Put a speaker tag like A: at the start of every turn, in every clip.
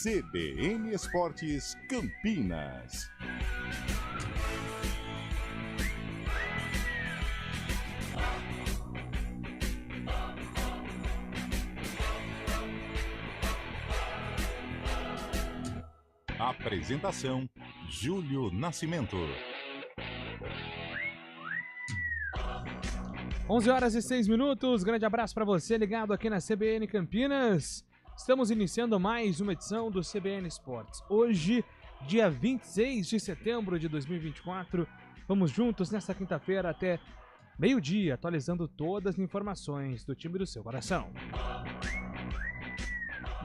A: CBN Esportes Campinas. Apresentação: Júlio Nascimento.
B: 11h06. Grande abraço para você ligado aqui na CBN Campinas. Estamos iniciando mais uma edição do CBN Esportes. Hoje, dia 26 de setembro de 2024. Vamos juntos nesta quinta-feira até meio-dia, atualizando todas as informações do time do seu coração.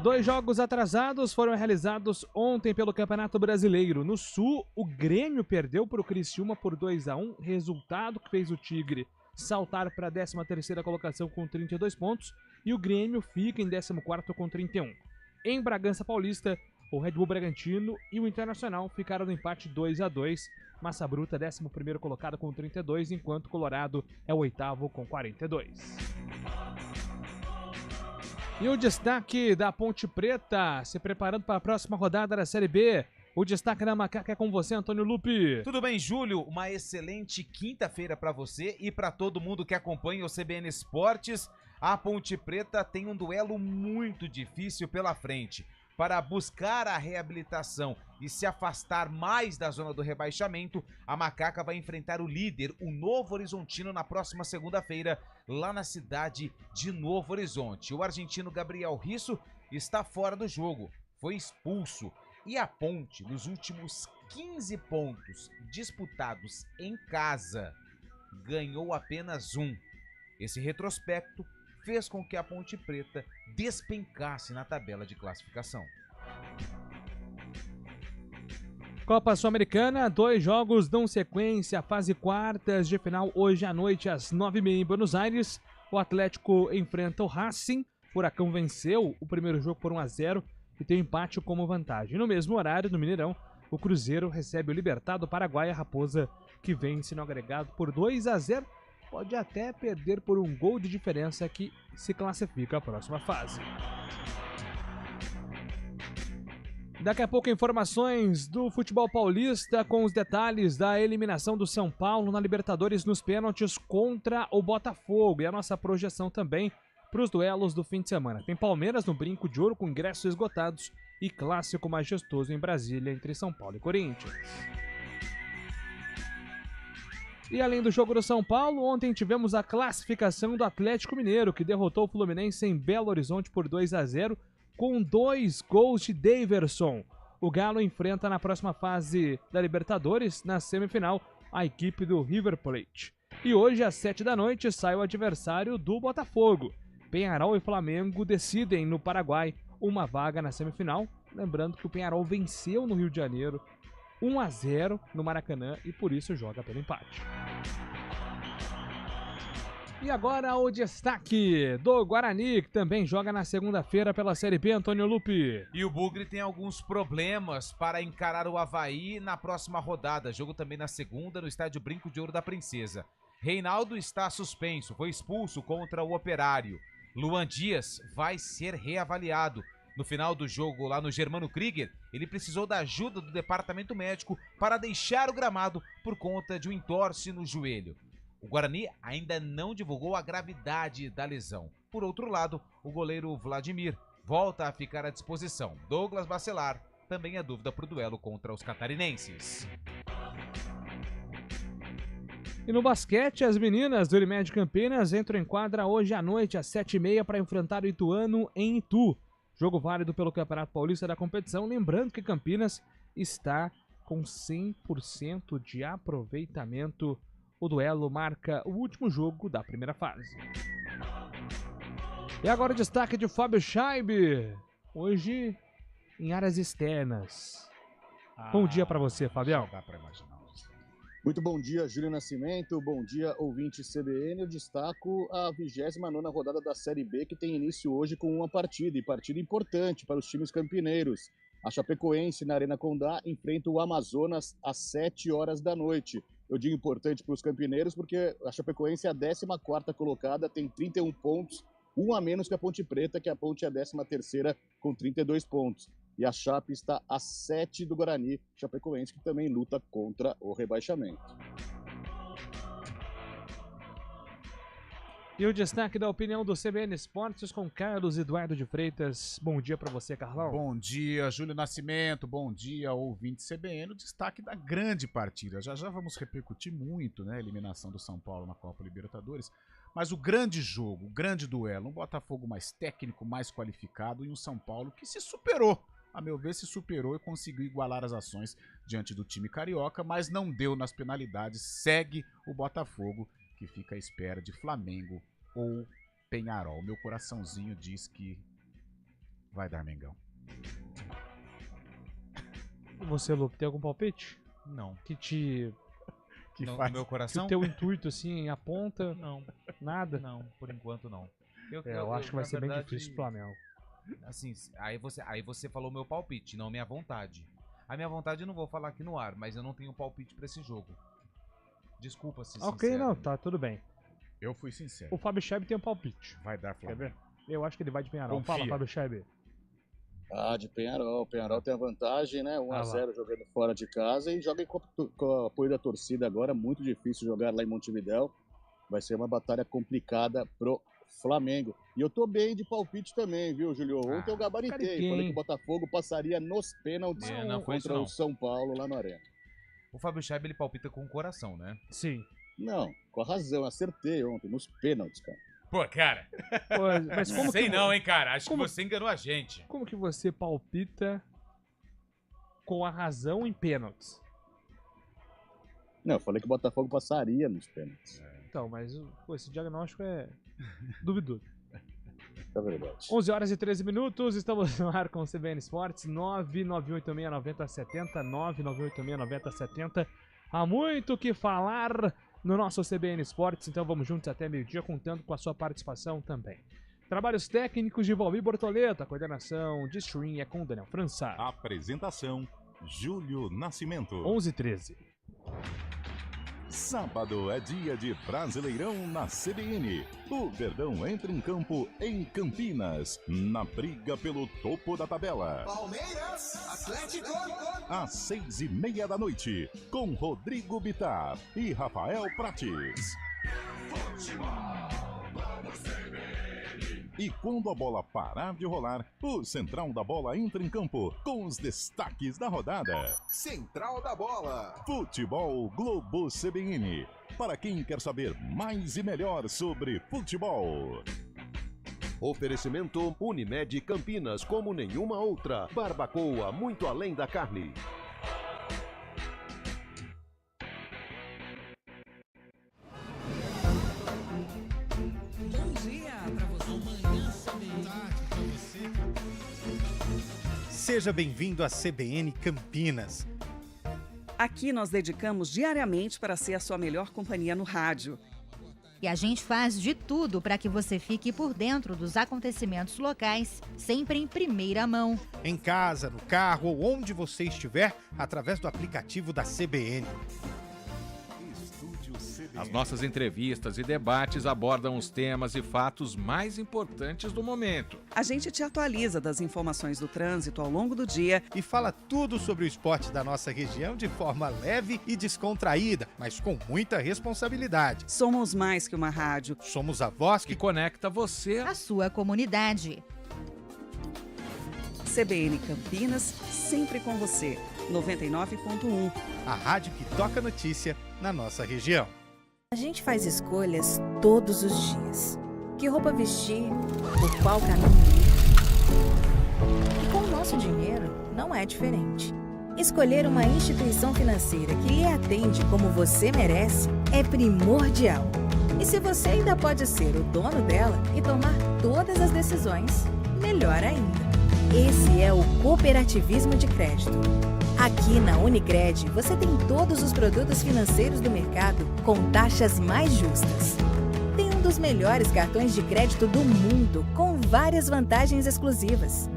B: 2 jogos atrasados foram realizados ontem pelo Campeonato Brasileiro. No Sul, o Grêmio perdeu para o Criciúma por 2-1, resultado que fez o Tigre saltar para a 13ª colocação com 32 pontos e o Grêmio fica em 14º com 31. Em Bragança Paulista, o Red Bull Bragantino e o Internacional ficaram no empate 2-2. Massa Bruta, 11º colocado com 32, enquanto o Colorado é o 8º com 42. E o destaque da Ponte Preta, se preparando para a próxima rodada da Série B. O destaque da Macaca é com você, Antônio Lupi.
C: Tudo bem, Júlio? Uma excelente quinta-feira para você e para todo mundo que acompanha o CBN Esportes. A Ponte Preta tem um duelo muito difícil pela frente. Para buscar a reabilitação e se afastar mais da zona do rebaixamento, a Macaca vai enfrentar o líder, o Novo Horizontino, na próxima segunda-feira, lá na cidade de Novo Horizonte. O argentino Gabriel Risso está fora do jogo, foi expulso. E a Ponte, nos últimos 15 pontos disputados em casa, ganhou apenas 1. Esse retrospecto fez com que a Ponte Preta despencasse na tabela de classificação.
B: Copa Sul-Americana, 2 jogos dão sequência, fase quartas de final hoje à noite às 9h30 em Buenos Aires. O Atlético enfrenta o Racing, o Furacão venceu o primeiro jogo por 1-0 e tem um empate como vantagem. No mesmo horário, no Mineirão, o Cruzeiro recebe o Libertad do Paraguai, a Raposa, que vence no agregado por 2-0. Pode até perder por um gol de diferença que se classifica à próxima fase. Daqui a pouco informações do futebol paulista com os detalhes da eliminação do São Paulo na Libertadores nos pênaltis contra o Botafogo e a nossa projeção também para os duelos do fim de semana. Tem Palmeiras no Brinco de Ouro com ingressos esgotados e clássico majestoso em Brasília entre São Paulo e Corinthians. E além do jogo do São Paulo, ontem tivemos a classificação do Atlético Mineiro, que derrotou o Fluminense em Belo Horizonte por 2-0, com 2 gols de Daverson. O Galo enfrenta na próxima fase da Libertadores, na semifinal, a equipe do River Plate. E hoje, às 7h, sai o adversário do Botafogo. Peñarol e Flamengo decidem no Paraguai uma vaga na semifinal. Lembrando que o Peñarol venceu no Rio de Janeiro 1-0 no Maracanã e por isso joga pelo empate. E agora o destaque do Guarani, que também joga na segunda-feira pela Série B, Antônio Lupi.
C: E o Bugre tem alguns problemas para encarar o Avaí na próxima rodada. Jogo também na segunda, no estádio Brinco de Ouro da Princesa. Reinaldo está suspenso, foi expulso contra o Operário. Luan Dias vai ser reavaliado. No final do jogo, lá no Germano Krieger, ele precisou da ajuda do departamento médico para deixar o gramado por conta de um entorse no joelho. O Guarani ainda não divulgou a gravidade da lesão. Por outro lado, o goleiro Vladimir volta a ficar à disposição. Douglas Bacelar também é dúvida para o duelo contra os catarinenses.
B: E no basquete, as meninas do Unimed Campinas entram em quadra hoje à noite às 7h30 para enfrentar o Ituano em Itu. Jogo válido pelo Campeonato Paulista da competição. Lembrando que Campinas está com 100% de aproveitamento. O duelo marca o último jogo da primeira fase. E agora o destaque de Fábio Scheibe. Hoje em áreas externas. Bom dia para você, Fabião.
D: Dá para imaginar.
E: Muito bom dia, Júlio Nascimento. Bom dia, ouvinte CBN. Eu destaco a 29ª rodada da Série B, que tem início hoje com uma partida, e partida importante para os times campineiros. A Chapecoense, na Arena Condá, enfrenta o Amazonas às 7h. Eu digo importante para os campineiros porque a Chapecoense é a 14ª colocada, tem 31 pontos, um a menos que a Ponte Preta, que a Ponte é a 13ª com 32 pontos. E a Chape está a 7 do Guarani, Chapecoense, que também luta contra o rebaixamento.
B: E o destaque da opinião do CBN Esportes com Carlos Eduardo de Freitas. Bom dia para você, Carlão.
D: Bom dia, Júlio Nascimento. Bom dia, ouvinte CBN. O destaque da grande partida. Já vamos repercutir muito, né, a eliminação do São Paulo na Copa Libertadores. Mas o grande jogo, o grande duelo, um Botafogo mais técnico, mais qualificado e um São Paulo que se superou. A meu ver, se superou e conseguiu igualar as ações diante do time carioca, mas não deu nas penalidades. Segue o Botafogo, que fica à espera de Flamengo ou Peñarol. Meu coraçãozinho diz que vai dar Mengão.
B: E você, Lupe, tem algum palpite?
C: Não.
B: Que
C: No
D: faz...
C: meu
B: que
C: coração?
B: o teu intuito, assim, aponta?
C: Não,
B: Nada?
C: não, por enquanto não.
B: Eu acho que vai ser bem difícil pro Flamengo.
C: Assim, aí você falou meu palpite, não minha vontade. A minha vontade eu não vou falar aqui no ar, mas eu não tenho palpite pra esse jogo. Desculpa se
B: Ok,
C: sincero.
B: não, tá, tudo bem.
D: Eu fui sincero.
B: O Fábio Scheibe tem um palpite.
D: Vai dar
B: Quer
D: Flamengo.
B: ver? Eu acho que ele vai de Peñarol.
D: Confia.
B: Fala, Fábio Scheibe.
E: Ah, de Peñarol. Peñarol tem a vantagem, né? 1 a
B: lá.
E: 0 jogando fora de casa e joga com o apoio da torcida agora. Muito difícil jogar lá em Montevidéu. Vai ser uma batalha complicada pro Flamengo. E eu tô bem de palpite também, viu, Julio? Ontem eu gabaritei.
B: cariquinho,
E: Falei
B: hein?
E: que o Botafogo passaria nos pênaltis
C: Não foi isso
E: contra
C: não.
E: o São Paulo lá no Arena.
C: O Fábio Scheibe, ele palpita com o coração, né?
B: Sim.
E: Não, com a razão. Acertei ontem, nos pênaltis, cara.
C: Pô, cara,
B: Pô, mas como
C: sei
B: que,
C: não, hein, cara. Acho
B: como-
C: que você enganou a gente.
B: Como que você palpita com a razão em pênaltis?
E: Não, eu falei que o Botafogo passaria nos pênaltis.
B: Então, mas pô, esse diagnóstico é duvidoso.
E: É verdade.
B: 11 horas e 13 minutos, estamos no ar com o CBN Esportes, 991869070, 991869070. Há muito o que falar no nosso CBN Esportes, então vamos juntos até meio-dia, contando com a sua participação também. Trabalhos técnicos de Valmir Bortoleto, a coordenação de stream é com o Daniel França.
A: Apresentação: Júlio Nascimento.
B: 11 e 13.
A: Sábado é dia de Brasileirão na CBN. O Verdão entra em campo em Campinas, na briga pelo topo da tabela.
F: Palmeiras, Atlético.
A: Às 6:30 da noite, com Rodrigo Bittar e Rafael Prates. E quando a bola parar de rolar, o Central da Bola entra em campo com os destaques da rodada.
F: Central da Bola.
A: Futebol Globo CBN. Para quem quer saber mais e melhor sobre futebol.
G: Oferecimento Unimed Campinas, como nenhuma outra. Barbacoa, muito além da carne.
H: Bom dia pra você.
I: Seja bem-vindo à CBN Campinas.
H: Aqui nós dedicamos diariamente para ser a sua melhor companhia no rádio.
J: E a gente faz de tudo para que você fique por dentro dos acontecimentos locais, sempre em primeira mão.
I: Em casa, no carro ou onde você estiver, através do aplicativo da CBN.
A: Estúdio CBN.
K: As nossas entrevistas e debates abordam os temas e fatos mais importantes do momento.
H: A gente te atualiza das informações do trânsito ao longo do dia
I: E fala tudo sobre o esporte da nossa região de forma leve e descontraída, mas com muita responsabilidade.
H: Somos mais que uma rádio.
I: Somos a voz
K: Que
I: que
K: conecta você.
J: A sua comunidade.
H: CBN Campinas, sempre com você. 99.1.
I: a rádio que toca notícia na nossa região.
L: A gente faz escolhas todos os dias. Que roupa vestir, por qual caminho ir. E com o nosso dinheiro não é diferente. Escolher uma instituição financeira que lhe atende como você merece é primordial. E se você ainda pode ser o dono dela e tomar todas as decisões, melhor ainda. Esse é o cooperativismo de crédito. Aqui na Unicred, você tem todos os produtos financeiros do mercado com taxas mais justas. Tem um dos melhores cartões de crédito do mundo, com várias vantagens exclusivas.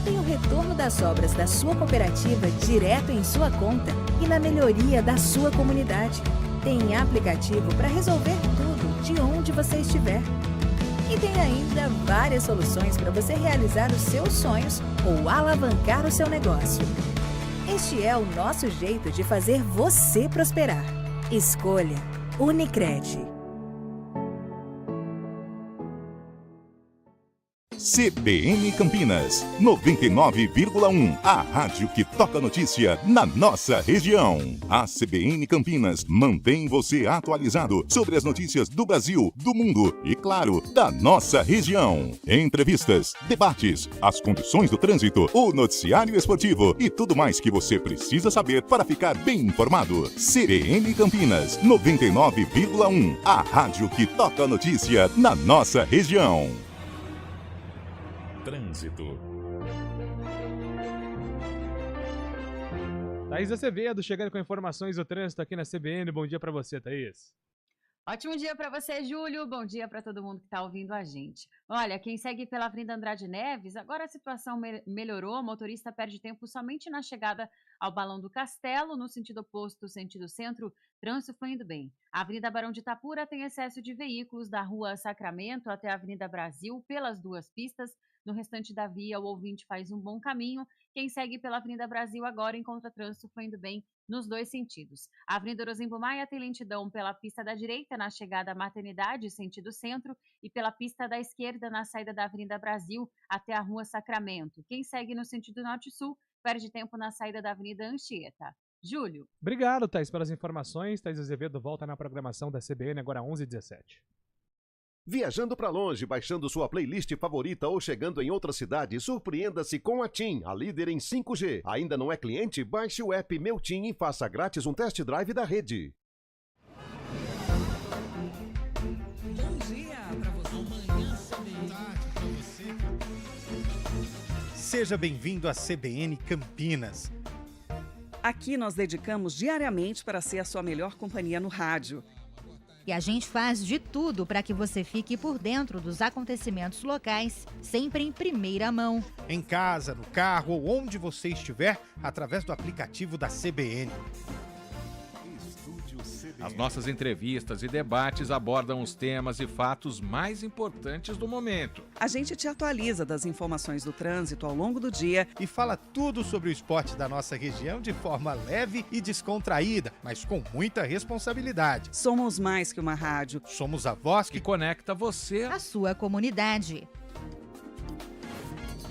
L: Tem o retorno das obras da sua cooperativa direto em sua conta e na melhoria da sua comunidade. Tem aplicativo para resolver tudo de onde você estiver. E tem ainda várias soluções para você realizar os seus sonhos ou alavancar o seu negócio. Este é o nosso jeito de fazer você prosperar. Escolha Unicred.
A: CBN Campinas, 99,1. A rádio que toca notícia na nossa região. A CBN Campinas mantém você atualizado sobre as notícias do Brasil, do mundo e, claro, da nossa região. Entrevistas, debates, as condições do trânsito, o noticiário esportivo e tudo mais que você precisa saber para ficar bem informado. CBN Campinas, 99,1. A rádio que toca notícia na nossa região. Trânsito.
B: Thaís Acevedo chegando com informações do trânsito aqui na CBN. Bom dia para você, Thaís.
M: Ótimo dia para você, Júlio. Bom dia para todo mundo que está ouvindo a gente. Olha, quem segue pela Avenida Andrade Neves, agora a situação melhorou. O motorista perde tempo somente na chegada ao Balão do Castelo, no sentido oposto, sentido centro, trânsito fluindo bem. A Avenida Barão de Itapura tem excesso de veículos da Rua Sacramento até a Avenida Brasil pelas duas pistas. No restante da via, o ouvinte faz um bom caminho. Quem segue pela Avenida Brasil agora encontra trânsito fluindo bem nos dois sentidos. A Avenida Orozimbo Maia tem lentidão pela pista da direita na chegada à Maternidade, sentido centro, e pela pista da esquerda na saída da Avenida Brasil até a Rua Sacramento. Quem segue no sentido norte-sul perde tempo na saída da Avenida Anchieta. Júlio.
B: Obrigado, Thaís, pelas informações. Thaís Azevedo volta na programação da CBN agora 11h17.
G: Viajando para longe, baixando sua playlist favorita ou chegando em outra cidade, surpreenda-se com a TIM, a líder em 5G. Ainda não é cliente? Baixe o app Meu TIM e faça grátis um test drive da rede.
N: Bom dia para você. Amanhã, tarde para você.
I: Seja bem-vindo à CBN Campinas.
H: Aqui nós dedicamos diariamente para ser a sua melhor companhia no rádio.
J: E a gente faz de tudo para que você fique por dentro dos acontecimentos locais, sempre em primeira mão.
I: Em casa, no carro ou onde você estiver, através do aplicativo da CBN.
K: As nossas entrevistas e debates abordam os temas e fatos mais importantes do momento.
H: A gente te atualiza das informações do trânsito ao longo do dia
I: e fala tudo sobre o esporte da nossa região de forma leve e descontraída, mas com muita responsabilidade.
H: Somos mais que uma rádio.
I: Somos a voz que
K: conecta você
J: à sua comunidade.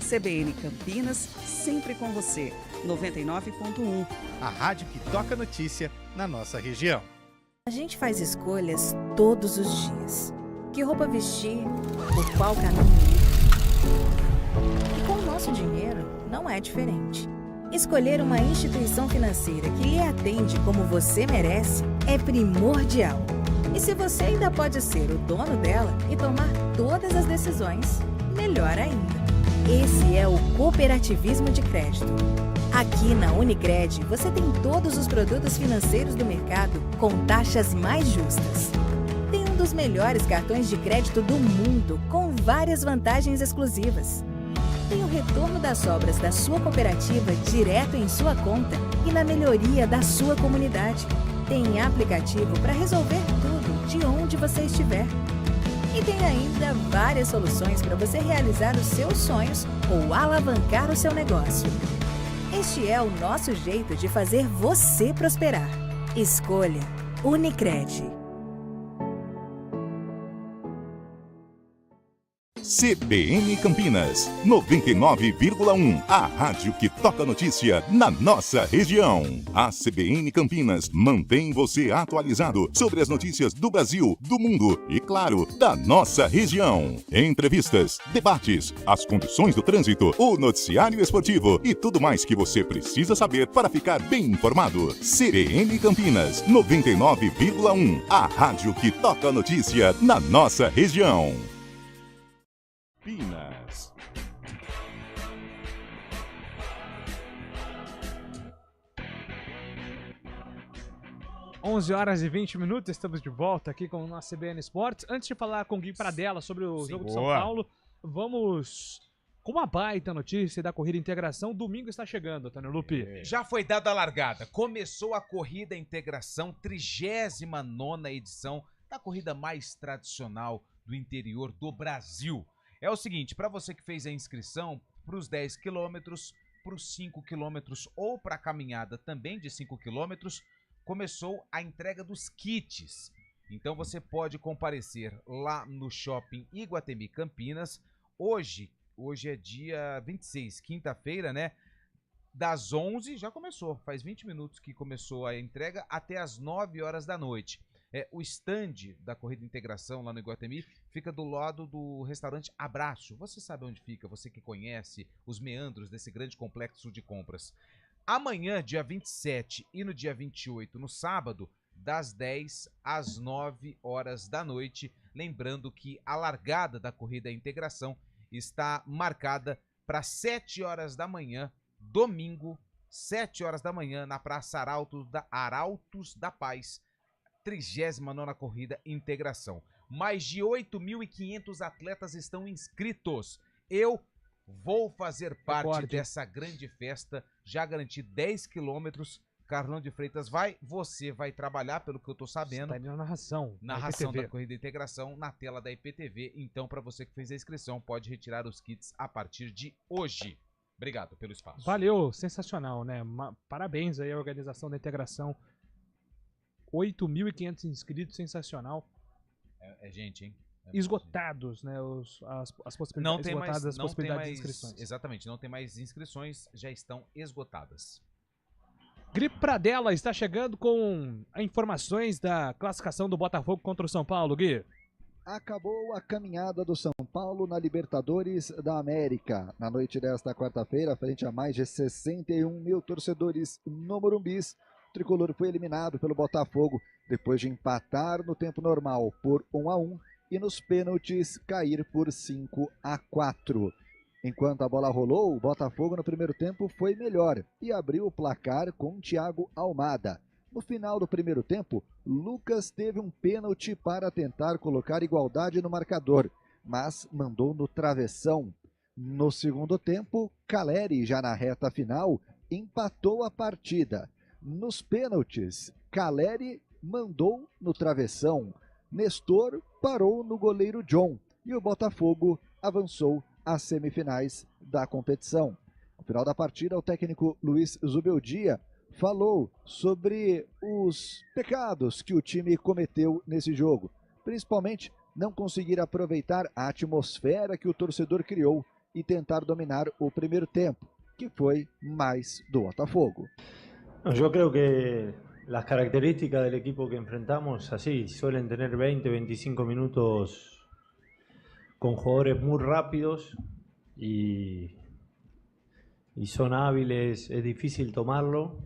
H: CBN Campinas, sempre com você. 99.1.
I: A rádio que toca notícia na nossa região.
L: A gente faz escolhas todos os dias. Que roupa vestir, por qual caminho ir. E com o nosso dinheiro, não é diferente. Escolher uma instituição financeira que lhe atende como você merece é primordial. E se você ainda pode ser o dono dela e tomar todas as decisões, melhor ainda. Esse é o cooperativismo de crédito. Aqui na Unicred, você tem todos os produtos financeiros do mercado com taxas mais justas. Tem um dos melhores cartões de crédito do mundo, com várias vantagens exclusivas. Tem o retorno das sobras da sua cooperativa direto em sua conta e na melhoria da sua comunidade. Tem aplicativo para resolver tudo de onde você estiver. E tem ainda várias soluções para você realizar os seus sonhos ou alavancar o seu negócio. Este é o nosso jeito de fazer você prosperar. Escolha Unicred.
A: CBN Campinas, 99,1. A rádio que toca notícia na nossa região. A CBN Campinas mantém você atualizado sobre as notícias do Brasil, do mundo e, claro, da nossa região. Entrevistas, debates, as condições do trânsito, o noticiário esportivo e tudo mais que você precisa saber para ficar bem informado. CBN Campinas, 99,1. A rádio que toca notícia na nossa região. Campinas.
B: Onze horas e 20 minutos, estamos de volta aqui com o nosso CBN Esportes. Antes de falar com o Gui Pradella sobre o jogo de São Paulo, vamos com uma baita notícia da Corrida Integração. Domingo está chegando, Antônio Lupi.
C: Já foi dada a largada. Começou a Corrida Integração, 39ª edição da corrida mais tradicional do interior do Brasil. É o seguinte, para você que fez a inscrição para os 10 quilômetros, para os 5 quilômetros ou para a caminhada também de 5 quilômetros, começou a entrega dos kits. Então você pode comparecer lá no Shopping Iguatemi Campinas. Hoje é dia 26, quinta-feira, né? Das 11, já começou, faz 20 minutos que começou a entrega, até as 9 horas da noite. O stand da Corrida Integração lá no Iguatemi fica do lado do restaurante Abraço. Você sabe onde fica, você que conhece os meandros desse grande complexo de compras. Amanhã, dia 27 e no dia 28, no sábado, das 10 às 9 horas da noite. Lembrando que a largada da Corrida Integração está marcada para 7 horas da manhã, domingo, 7 horas da manhã, na Praça Arautos da Paz, 39ª Corrida Integração. Mais de 8.500 atletas estão inscritos. Eu vou fazer parte dessa grande festa, já garanti 10 quilômetros. Carlão de Freitas vai, você vai trabalhar, pelo que eu tô sabendo.
B: Está na narração.
C: Narração da Corrida Integração na tela da IPTV. Então, para você que fez a inscrição, pode retirar os kits a partir de hoje. Obrigado pelo espaço.
B: Valeu, sensacional, né? Parabéns aí à organização da integração. 8.500 inscritos, sensacional.
C: É gente, hein?
B: Esgotados, né? As possibilidades, esgotadas as possibilidades de inscrições.
C: Exatamente, não tem mais inscrições, já estão esgotadas.
B: Gripe Pradella está chegando com informações da classificação do Botafogo contra o São Paulo, Gui.
O: Acabou a caminhada do São Paulo na Libertadores da América. Na noite desta quarta-feira, frente a mais de 61 mil torcedores no Morumbis, o tricolor foi eliminado pelo Botafogo depois de empatar no tempo normal por 1-1 e nos pênaltis cair por 5-4. Enquanto a bola rolou, o Botafogo no primeiro tempo foi melhor e abriu o placar com Thiago Almada. No final do primeiro tempo, Lucas teve um pênalti para tentar colocar igualdade no marcador, mas mandou no travessão. No segundo tempo, Caleri, já na reta final, empatou a partida. Nos pênaltis, Caleri mandou no travessão. Nestor parou no goleiro John e o Botafogo avançou às semifinais da competição. No final da partida, o técnico Luiz Zubeldia falou sobre os pecados que o time cometeu nesse jogo, principalmente não conseguir aproveitar a atmosfera que o torcedor criou e tentar dominar o primeiro tempo, que foi mais do Botafogo.
P: Yo creo que las características del equipo que enfrentamos, así, suelen tener 20, 25 minutos con jugadores muy rápidos y son hábiles, es difícil tomarlo.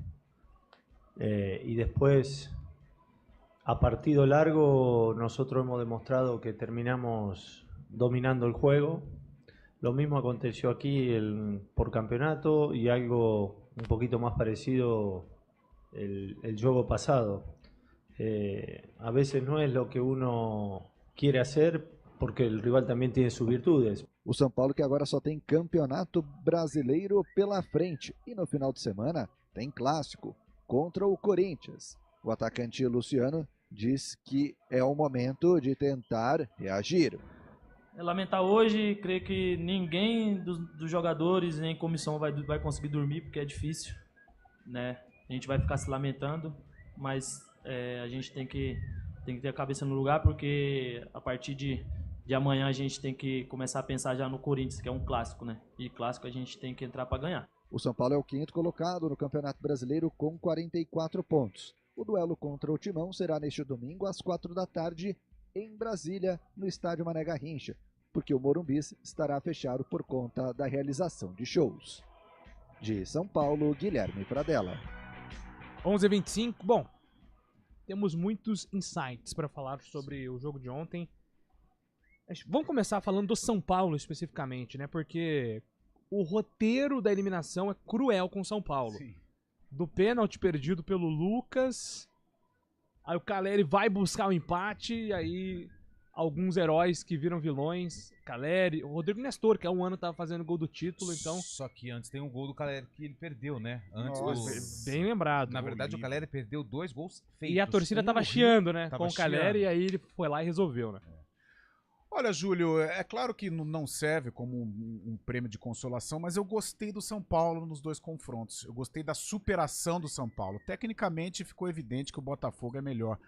P: Y después, a partido largo, nosotros hemos demostrado que terminamos dominando el juego. Lo mismo aconteció aquí por campeonato y algo un poquito más parecido el juego pasado. A veces no es lo que uno quiere hacer porque el rival también tiene sus virtudes.
O: O São Paulo que agora só tem campeonato brasileiro pela frente e no final de semana tem clássico contra o Corinthians. O atacante Luciano diz que é o momento de tentar reagir.
Q: É lamentar hoje, creio que ninguém dos jogadores nem comissão vai conseguir dormir, porque é difícil, né? A gente vai ficar se lamentando, mas a gente tem que ter a cabeça no lugar, porque a partir de amanhã a gente tem que começar a pensar já no Corinthians, que é um clássico, né? E clássico a gente tem que entrar para ganhar.
O: O São Paulo é o quinto colocado no Campeonato Brasileiro com 44 pontos. O duelo contra o Timão será neste domingo às 4 da tarde em Brasília, no estádio Mané Garrincha, porque o Morumbi estará fechado por conta da realização de shows. De São Paulo, Guilherme Pradella.
B: 11h25. Bom, temos muitos insights para falar sobre o jogo de ontem. Vamos começar falando do São Paulo especificamente, né? Porque o roteiro da eliminação é cruel com o São Paulo. Sim. Do pênalti perdido pelo Lucas, aí o Caleri vai buscar o empate, e aí alguns heróis que viram vilões, Caleri, o Rodrigo Nestor, que há um ano tava fazendo gol do título, então...
C: Só que antes tem um gol do Caleri que ele perdeu, né? Antes
B: bem lembrado.
C: Na verdade, o Caleri perdeu 2 gols feitos.
B: E a torcida tava chiando, né? Com o Caleri, e aí ele foi lá e resolveu, né?
D: Olha, Júlio, é claro que não serve como um prêmio de consolação, mas eu gostei do São Paulo nos 2 confrontos. Eu gostei da superação do São Paulo. Tecnicamente ficou evidente que o Botafogo é melhor.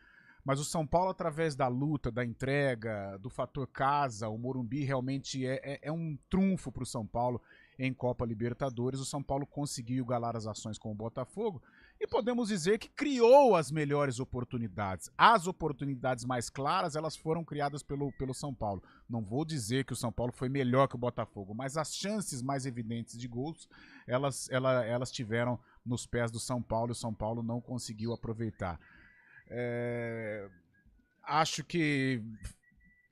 D: Mas o São Paulo, através da luta, da entrega, do fator casa, o Morumbi realmente é um trunfo para o São Paulo em Copa Libertadores. O São Paulo conseguiu igualar as ações com o Botafogo e podemos dizer que criou as melhores oportunidades. As oportunidades mais claras, elas foram criadas pelo São Paulo. Não vou dizer que o São Paulo foi melhor que o Botafogo, mas as chances mais evidentes de gols, elas tiveram nos pés do São Paulo e o São Paulo não conseguiu aproveitar. Acho que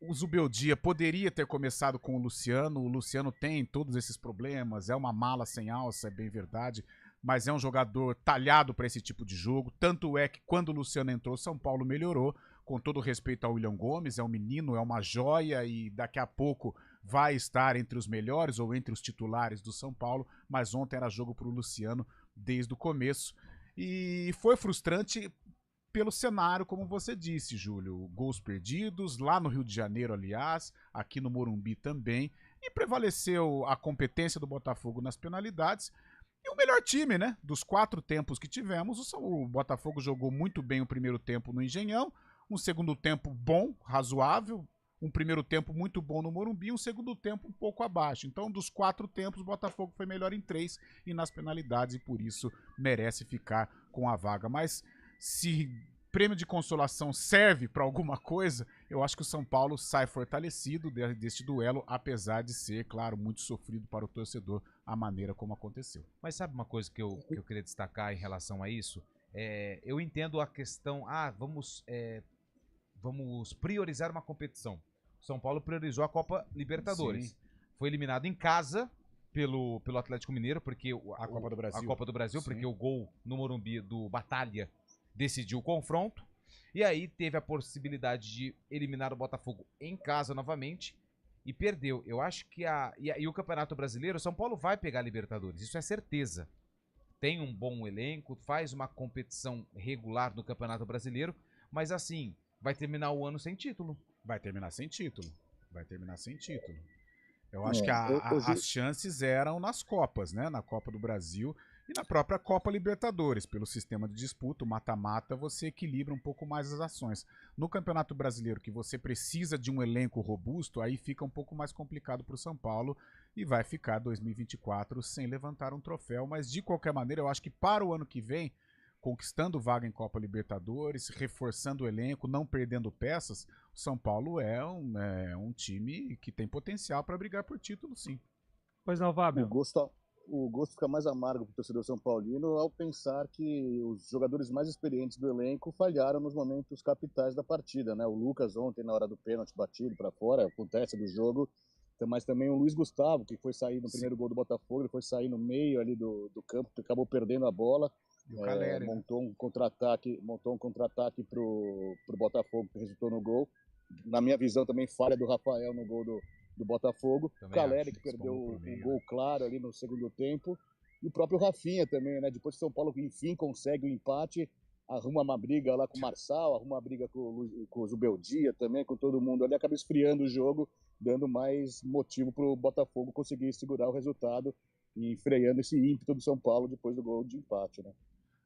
D: o Zubeldia poderia ter começado com o Luciano tem todos esses problemas, é uma mala sem alça, é bem verdade, mas é um jogador talhado para esse tipo de jogo, tanto é que quando o Luciano entrou, o São Paulo melhorou, com todo respeito ao William Gomes, é um menino, é uma joia e daqui a pouco vai estar entre os melhores ou entre os titulares do São Paulo, mas ontem era jogo para o Luciano desde o começo e foi frustrante pelo cenário, como você disse, Júlio. Gols perdidos, lá no Rio de Janeiro, aliás, aqui no Morumbi também, e prevaleceu a competência do Botafogo nas penalidades, e o melhor time, né? Dos 4 tempos que tivemos, o Botafogo jogou muito bem o primeiro tempo no Engenhão, um segundo tempo bom, razoável, um primeiro tempo muito bom no Morumbi, um segundo tempo um pouco abaixo. Então, dos 4 tempos, o Botafogo foi melhor em 3 e nas penalidades, e por isso merece ficar com a vaga. Mas se prêmio de consolação serve para alguma coisa, eu acho que o São Paulo sai fortalecido deste duelo, apesar de ser, claro, muito sofrido para o torcedor a maneira como aconteceu.
C: Mas sabe uma coisa que eu queria destacar em relação a isso? Eu entendo a questão, vamos priorizar uma competição. O São Paulo priorizou a Copa Libertadores. Sim. Foi eliminado em casa pelo Atlético Mineiro, porque
D: a Copa do Brasil.
C: A Copa do Brasil, porque o gol no Morumbi do Batalha decidiu o confronto, e aí teve a possibilidade de eliminar o Botafogo em casa novamente, e perdeu. Eu acho que o Campeonato Brasileiro, o São Paulo vai pegar a Libertadores, isso é certeza. Tem um bom elenco, faz uma competição regular no Campeonato Brasileiro, mas assim, vai terminar o ano sem título.
D: Vai terminar sem título. Eu acho que as chances eram nas Copas, né? Na Copa do Brasil e na própria Copa Libertadores. Pelo sistema de disputa, o mata-mata, você equilibra um pouco mais as ações. No Campeonato Brasileiro, que você precisa de um elenco robusto, aí fica um pouco mais complicado para o São Paulo e vai ficar 2024 sem levantar um troféu. Mas, de qualquer maneira, eu acho que para o ano que vem, conquistando vaga em Copa Libertadores, reforçando o elenco, não perdendo peças, o São Paulo é um time que tem potencial para brigar por título, sim.
B: Pois não, Fábio.
E: O gosto fica mais amargo para o torcedor são paulino ao pensar que os jogadores mais experientes do elenco falharam nos momentos capitais da partida, né? O Lucas ontem, na hora do pênalti, batido para fora, acontece do jogo, mas também o Luiz Gustavo, que foi sair no primeiro gol do Botafogo, ele foi sair no meio ali do campo, acabou perdendo a bola, montou um contra-ataque pro Botafogo, que resultou no gol. Na minha visão também falha do Rafael no gol do Botafogo, o Caleri que perdeu um gol claro ali no segundo tempo, e o próprio Rafinha também, né? Depois que o São Paulo enfim consegue o empate, arruma uma briga lá com o Marçal, arruma uma briga com o Zubeldia também, com todo mundo ali, acaba esfriando o jogo, dando mais motivo para o Botafogo conseguir segurar o resultado e freando esse ímpeto do São Paulo depois do gol de empate, né?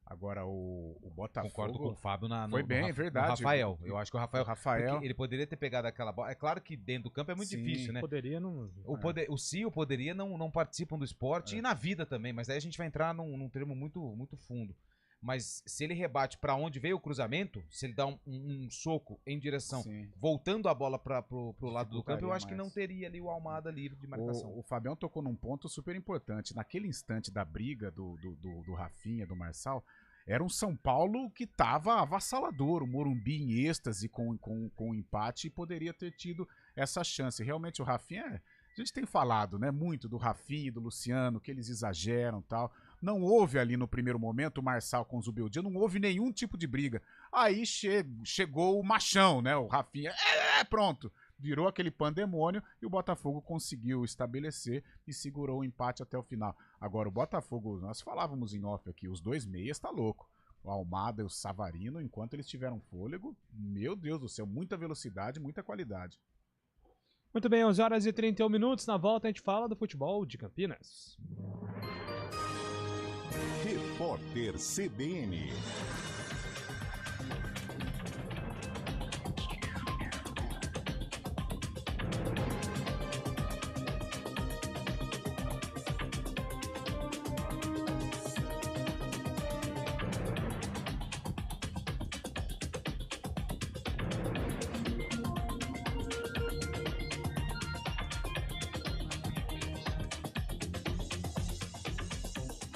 D: Agora o Botafogo...
C: Concordo com o Fábio
D: foi bem, verdade.
C: No Rafael. Eu acho que o
D: Rafael...
C: Ele poderia ter pegado aquela bola. É claro que dentro do campo é muito difícil, né?
B: Poderia não...
C: O poderia não participam do esporte e na vida também, mas aí a gente vai entrar num termo muito, muito fundo. Mas se ele rebate para onde veio o cruzamento, se ele dá um soco em direção, voltando a bola pro lado do campo, eu acho que não teria ali o Almada livre de marcação.
D: O Fabião tocou num ponto super importante. Naquele instante da briga do Rafinha, do Marçal, era um São Paulo que estava avassalador, o Morumbi em êxtase com o empate e poderia ter tido essa chance. Realmente o Rafinha, a gente tem falado, né, muito do Rafinha e do Luciano, que eles exageram e tal. Não houve ali no primeiro momento o Marçal com o Zubeldia, não houve nenhum tipo de briga. Aí chegou o machão, né, o Rafinha, pronto. Virou aquele pandemônio e o Botafogo conseguiu estabelecer e segurou o empate até o final. Agora, o Botafogo, nós falávamos em off aqui, os dois meias tá louco. O Almada e o Savarino, enquanto eles tiveram fôlego, meu Deus do céu, muita velocidade, muita qualidade.
B: Muito bem, 11 horas e 31 minutos. Na volta a gente fala do futebol de Campinas.
A: Repórter CBN.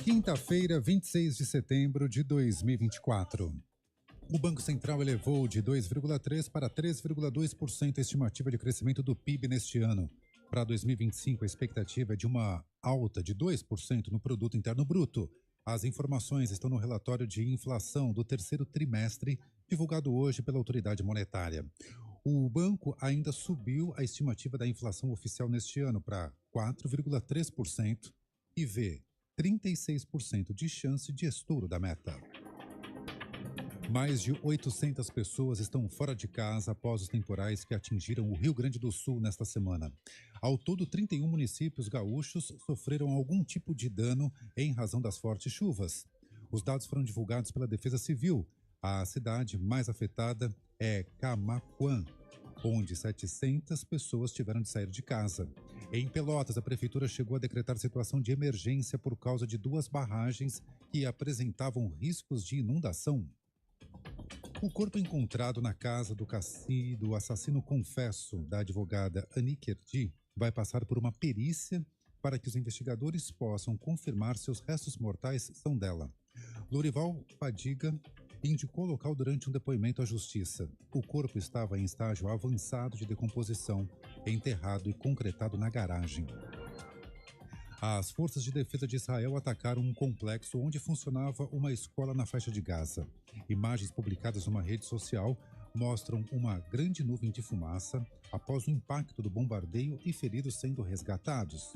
R: Quinta-feira, 26 de setembro de 2024. O Banco Central elevou de 2,3% para 3,2% a estimativa de crescimento do PIB neste ano. Para 2025, a expectativa é de uma alta de 2% no Produto Interno Bruto. As informações estão no relatório de inflação do terceiro trimestre, divulgado hoje pela autoridade monetária. O banco ainda subiu a estimativa da inflação oficial neste ano para 4,3% e vê 36% de chance de estouro da meta. Mais de 800 pessoas estão fora de casa após os temporais que atingiram o Rio Grande do Sul nesta semana. Ao todo, 31 municípios gaúchos sofreram algum tipo de dano em razão das fortes chuvas. Os dados foram divulgados pela Defesa Civil. A cidade mais afetada é Camaquã, onde 700 pessoas tiveram de sair de casa. Em Pelotas, a prefeitura chegou a decretar situação de emergência por causa de 2 barragens que apresentavam riscos de inundação. O corpo encontrado na casa do assassino confesso da advogada Anique Erdi vai passar por uma perícia para que os investigadores possam confirmar se os restos mortais são dela. Lourival Fadiga indicou o local durante um depoimento à justiça. O corpo estava em estágio avançado de decomposição, enterrado e concretado na garagem. As forças de defesa de Israel atacaram um complexo onde funcionava uma escola na faixa de Gaza. Imagens publicadas numa rede social mostram uma grande nuvem de fumaça após o impacto do bombardeio e feridos sendo resgatados.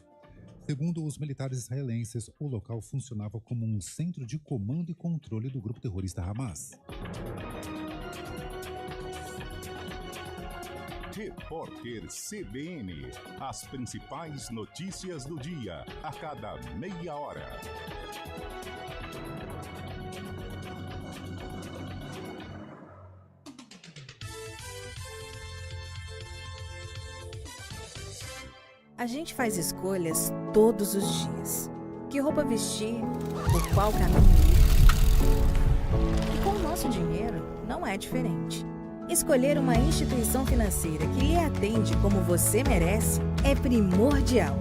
R: Segundo os militares israelenses, o local funcionava como um centro de comando e controle do grupo terrorista Hamas.
A: Repórter CBN. As principais notícias do dia, a cada meia hora.
L: A gente faz escolhas todos os dias. Que roupa vestir, por qual caminho ir. E com o nosso dinheiro, não é diferente. Escolher uma instituição financeira que lhe atende como você merece é primordial.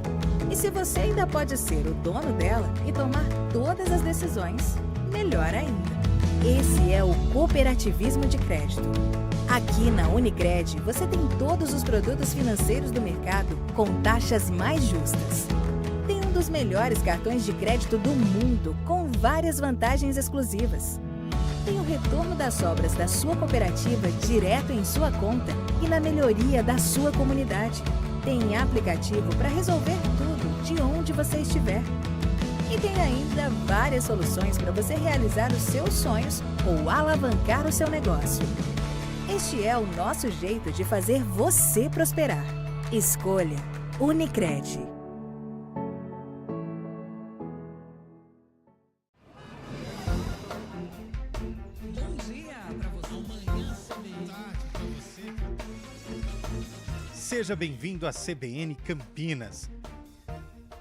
L: E se você ainda pode ser o dono dela e tomar todas as decisões, melhor ainda. Esse é o cooperativismo de crédito. Aqui na Unicred, você tem todos os produtos financeiros do mercado com taxas mais justas. Tem um dos melhores cartões de crédito do mundo, com várias vantagens exclusivas. Tem o retorno das sobras da sua cooperativa direto em sua conta e na melhoria da sua comunidade. Tem aplicativo para resolver tudo de onde você estiver. E tem ainda várias soluções para você realizar os seus sonhos ou alavancar o seu negócio. Este é o nosso jeito de fazer você prosperar. Escolha Unicred.
N: Bom dia para você. Amanhã CBN.
I: Seja bem-vindo à CBN Campinas.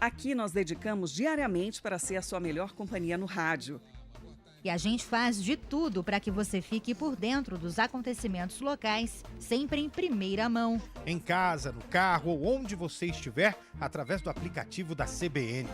H: Aqui nós dedicamos diariamente para ser a sua melhor companhia no rádio.
J: E a gente faz de tudo para que você fique por dentro dos acontecimentos locais, sempre em primeira mão.
I: Em casa, no carro ou onde você estiver, através do aplicativo da CBN.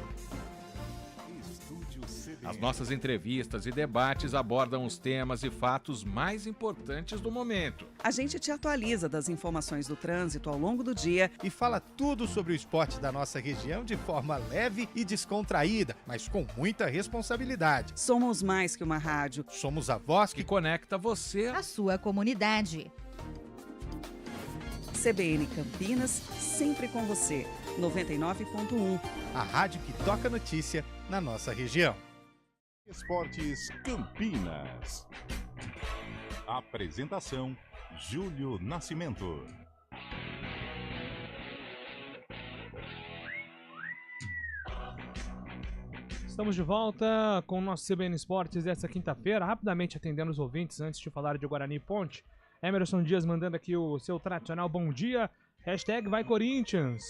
K: As nossas entrevistas e debates abordam os temas e fatos mais importantes do momento.
H: A gente te atualiza das informações do trânsito ao longo do dia
I: e fala tudo sobre o esporte da nossa região de forma leve e descontraída, mas com muita responsabilidade.
H: Somos mais que uma rádio.
I: Somos a voz que
K: conecta você
J: à sua comunidade.
H: CBN Campinas, sempre com você. 99.1.
I: A rádio que toca notícia na nossa região.
A: Esportes Campinas. Apresentação: Júlio Nascimento.
B: Estamos de volta com o nosso CBN Esportes desta quinta-feira. Rapidamente atendendo os ouvintes antes de falar de Guarani e Ponte. Emerson Dias mandando aqui o seu tradicional bom dia. Hashtag vai Corinthians.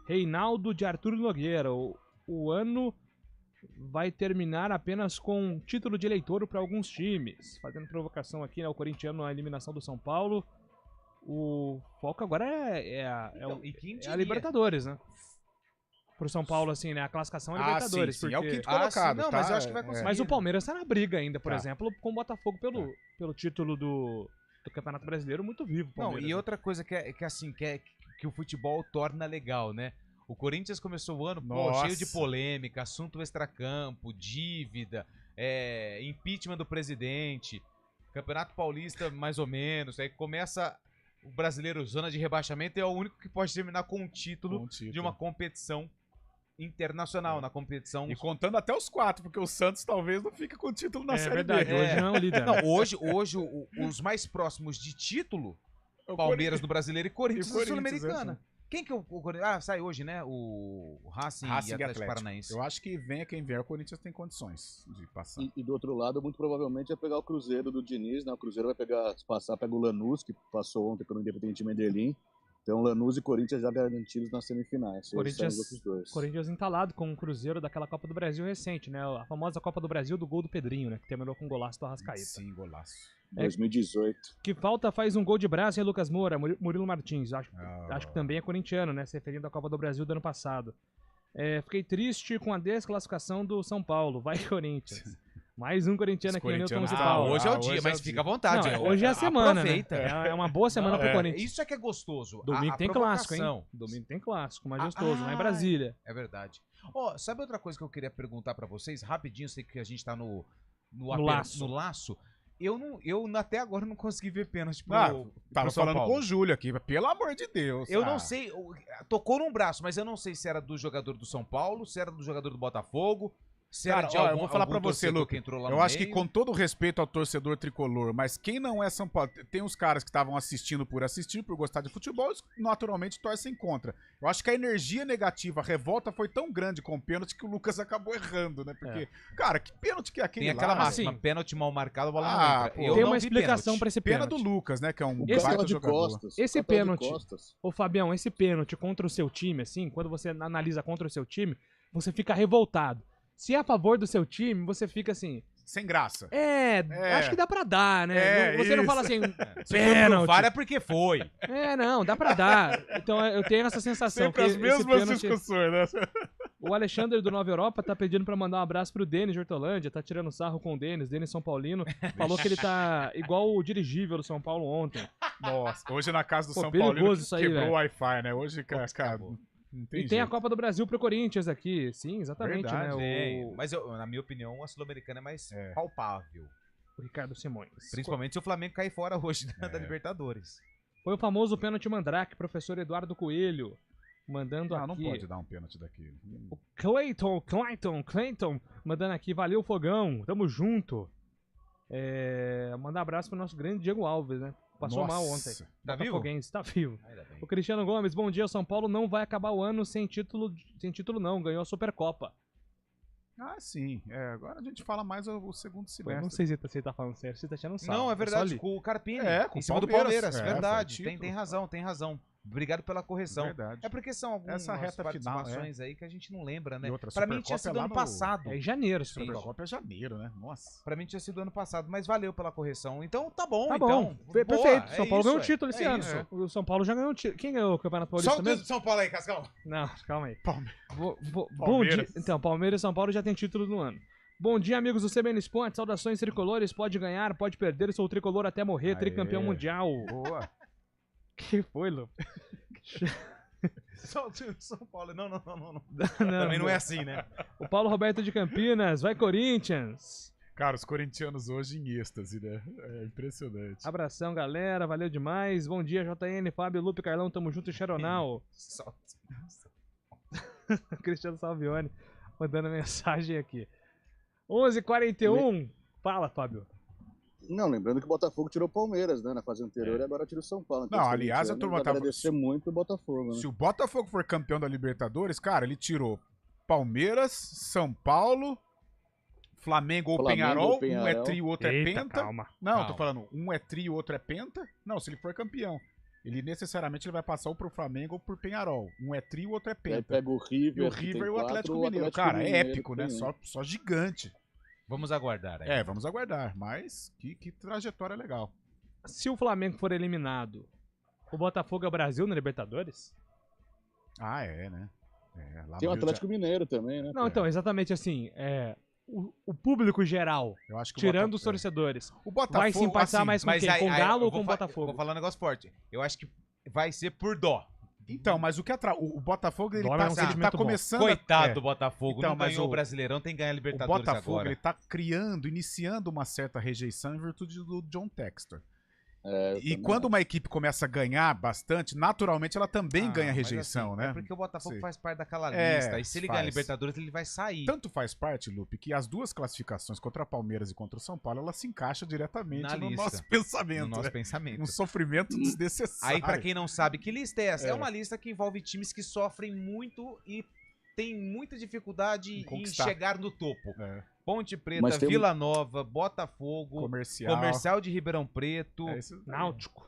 B: Reinaldo de Arthur Nogueira. O ano vai terminar apenas com título de eleitor para alguns times. Fazendo provocação aqui, né? O corintiano na eliminação do São Paulo. O foco agora é a Libertadores, né? Pro São Paulo, assim, né? A classificação é Libertadores.
D: Sim,
B: porque...
D: é o quinto colocado.
C: Não,
D: tá?
C: mas eu acho que vai conseguir.
B: Mas o Palmeiras tá na briga ainda, por
D: Tá.
B: exemplo, com o Botafogo pelo título do Campeonato Brasileiro, muito vivo. o
C: Não,
B: Palmeiras,
C: e
B: né?
C: outra coisa que o futebol torna legal, né? O Corinthians começou o ano cheio de polêmica, assunto extracampo, dívida, impeachment do presidente, Campeonato Paulista mais ou menos, aí começa o brasileiro zona de rebaixamento e é o único que pode terminar com um título de uma competição internacional, na competição...
D: E contando até os 4, porque o Santos talvez não fique com o título na Série
B: verdade,
D: B.
B: hoje não é o líder.
C: Não, hoje os mais próximos de título, Palmeiras no Brasileiro e Corinthians na Sul-Americana. Quem que o Corinthians... sai hoje, né? O Racing e Atlético Paranaense.
D: Eu acho que venha quem vier, o Corinthians tem condições de passar.
E: E do outro lado, muito provavelmente vai pegar o Cruzeiro do Diniz, né? O Cruzeiro vai pega o Lanús, que passou ontem pelo Independiente Medellín. Então, Lanús e Corinthians já garantidos nas semifinais.
B: Corinthians entalado com o Cruzeiro daquela Copa do Brasil recente, né? A famosa Copa do Brasil do gol do Pedrinho, né? Que terminou com um golaço do Arrascaeta.
D: Sim, golaço.
E: 2018.
B: Que falta faz um gol de braço, hein, Lucas Moura? Murilo Martins. Acho que também é corintiano, né? Se referindo à Copa do Brasil do ano passado. Fiquei triste com a desclassificação do São Paulo. Vai, Corinthians. Mais um corintiano aqui no Newton Municipal.
C: Hoje é o dia, mas fica à vontade.
B: Não, hoje é a semana,
C: aproveita.
B: Né? É uma boa semana pro Corinthians.
C: Isso é que é gostoso.
B: Domingo tem clássico, hein? Domingo tem clássico, mais gostoso, lá em Brasília.
C: É verdade. Sabe outra coisa que eu queria perguntar pra vocês? Rapidinho, sei que a gente tá no laço. Eu até agora não consegui ver pênalti
D: Tava falando com o Júlio aqui, pelo amor de Deus.
C: Eu não sei, tocou num braço, mas eu não sei se era do jogador do São Paulo, se era do jogador do Botafogo.
D: Cara, eu vou falar pra você, Luca, eu acho que com todo respeito ao torcedor tricolor, mas quem não é São Paulo, tem uns caras que estavam assistindo por assistir, por gostar de futebol, eles naturalmente torcem contra. Eu acho que a energia negativa, a revolta foi tão grande com o pênalti que o Lucas acabou errando, né? Porque, cara, que pênalti que é aquele
C: lá? Tem aquela máxima,
B: assim,
C: pênalti mal marcado, a bola não entra.
B: Tem uma explicação pra esse pênalti.
D: Pena do Lucas, né, que é um
E: baita jogador.
B: Esse pênalti, ô Fabião, esse pênalti contra o seu time, assim, quando você analisa contra o seu time, você fica revoltado. Se é a favor do seu time, você fica assim...
D: Sem graça.
B: Acho que dá pra dar, né? Você não fala assim,
C: pênalti. Para porque foi.
B: Não, dá pra dar. Então eu tenho essa sensação.
D: Sempre as mesmas discussões, né?
B: O Alexandre do Nova Europa tá pedindo pra mandar um abraço pro Denis de Hortolândia, tá tirando sarro com o Denis São Paulino. Falou que ele tá igual o dirigível do São Paulo ontem.
D: Nossa, hoje na casa do São Paulino quebrou o Wi-Fi, né? Hoje, cara...
B: E tem a Copa do Brasil pro Corinthians aqui. Sim, exatamente,
C: verdade,
B: né?
C: Mas na minha opinião, a Sul-Americana é mais palpável.
B: O Ricardo Simões.
C: Principalmente se o Flamengo cair fora hoje da Libertadores.
B: Foi o famoso pênalti mandrake, professor Eduardo Coelho. Mandando aqui.
D: Não pode dar um pênalti daquele.
B: O Clayton, mandando aqui, valeu Fogão, tamo junto. Mandar um abraço pro nosso grande Diego Alves, né? Passou mal ontem.
C: Tá vivo?
B: Tá vivo. O Cristiano Gomes, bom dia. O São Paulo não vai acabar o ano sem título não. Ganhou a Supercopa.
D: Ah, sim. Agora a gente fala mais o segundo semestre.
B: Eu não sei se você tá falando sério, você tá tirando sarro.
C: Não, é verdade. Com o Carpini.
D: Com
C: em cima do Palmeiras. Verdade. Tem razão. Obrigado pela correção.
D: Verdade.
C: É porque são algumas participações aí que a gente não lembra, né?
D: Pra
C: mim tinha sido ano passado.
B: É em janeiro,
D: sim. Supercopa é janeiro, né? Nossa.
C: Pra mim tinha sido ano passado, mas valeu pela correção. Então tá bom,
B: tá
C: então.
B: Perfeito. São Paulo ganhou um título esse ano. O São Paulo já ganhou um título. Quem ganhou o Campeonato Paulista mesmo?
C: Só o São Paulo aí, Cascão.
B: Não, calma aí.
D: Palmeiras.
B: Bom dia. Então, Palmeiras e São Paulo já tem título no ano. Bom dia, amigos do CBN Esportes. Saudações tricolores. Pode ganhar, pode perder. Sou o tricolor até morrer. Tricampeão mundial.
D: Boa.
B: Que foi, Lu?
C: São Paulo. Não. Também não é assim, né?
B: O Paulo Roberto de Campinas. Vai, Corinthians.
D: Cara, os corintianos hoje em êxtase, né? É impressionante.
B: Abração, galera. Valeu demais. Bom dia, JN, Fábio, Lupe, Carlão. Tamo junto em Xeronal. Cristiano Salvione mandando mensagem aqui. 11h41. Fala, Fábio.
E: Não, lembrando que o Botafogo tirou o Palmeiras, né? Na fase anterior e agora tira o São Paulo. Então,
D: não, aliás, a turma
E: agradecer muito o Botafogo, né?
D: Se o Botafogo for campeão da Libertadores, cara, ele tirou Palmeiras, São Paulo, Flamengo ou Penharol. Um é tri, o outro é penta.
B: Calma.
D: Não, tô falando, um é tri, o outro é penta. Não, se ele for campeão. Ele necessariamente vai passar ou pro Flamengo ou pro Penharol. Um é tri, o outro é penta.
E: Aí pega o River,
D: e o River e o Atlético Mineiro. Cara, é épico, né? Só gigante.
C: Vamos aguardar aí.
D: Vamos aguardar. Mas que trajetória legal.
B: Se o Flamengo for eliminado, o Botafogo é o Brasil na Libertadores?
D: Ah, né? Lá
E: tem o Atlético Mineiro também, né?
B: Não, então, exatamente assim, o público geral,
D: eu acho que
B: tirando os torcedores,
D: o Botafogo,
B: vai simpatizar
D: assim,
B: mais com quem? Com o Galo ou com o Botafogo?
C: Vou falar um negócio forte. Eu acho que vai ser por dó.
D: Então, mas o que o Botafogo, ele tá começando...
C: Coitado do Botafogo,
D: então,
C: não ganhou o Brasileirão, tem que ganhar a Libertadores agora.
D: O Botafogo, ele tá iniciando uma certa rejeição em virtude do John Textor. E quando uma equipe começa a ganhar bastante, naturalmente ela também ganha rejeição,
C: assim,
D: né?
C: É porque o Botafogo faz parte daquela lista. E se ele ganhar a Libertadores, ele vai sair.
D: Tanto faz parte, Lupe, que as duas classificações contra a Palmeiras e contra o São Paulo, ela se encaixa diretamente no nosso pensamento.
C: No nosso pensamento.
D: Um sofrimento desnecessário.
C: Aí, pra quem não sabe, que lista é essa? É uma lista que envolve times que sofrem muito e tem muita dificuldade em chegar no topo. Ponte Preta, Vila Nova, Botafogo, Comercial de Ribeirão Preto,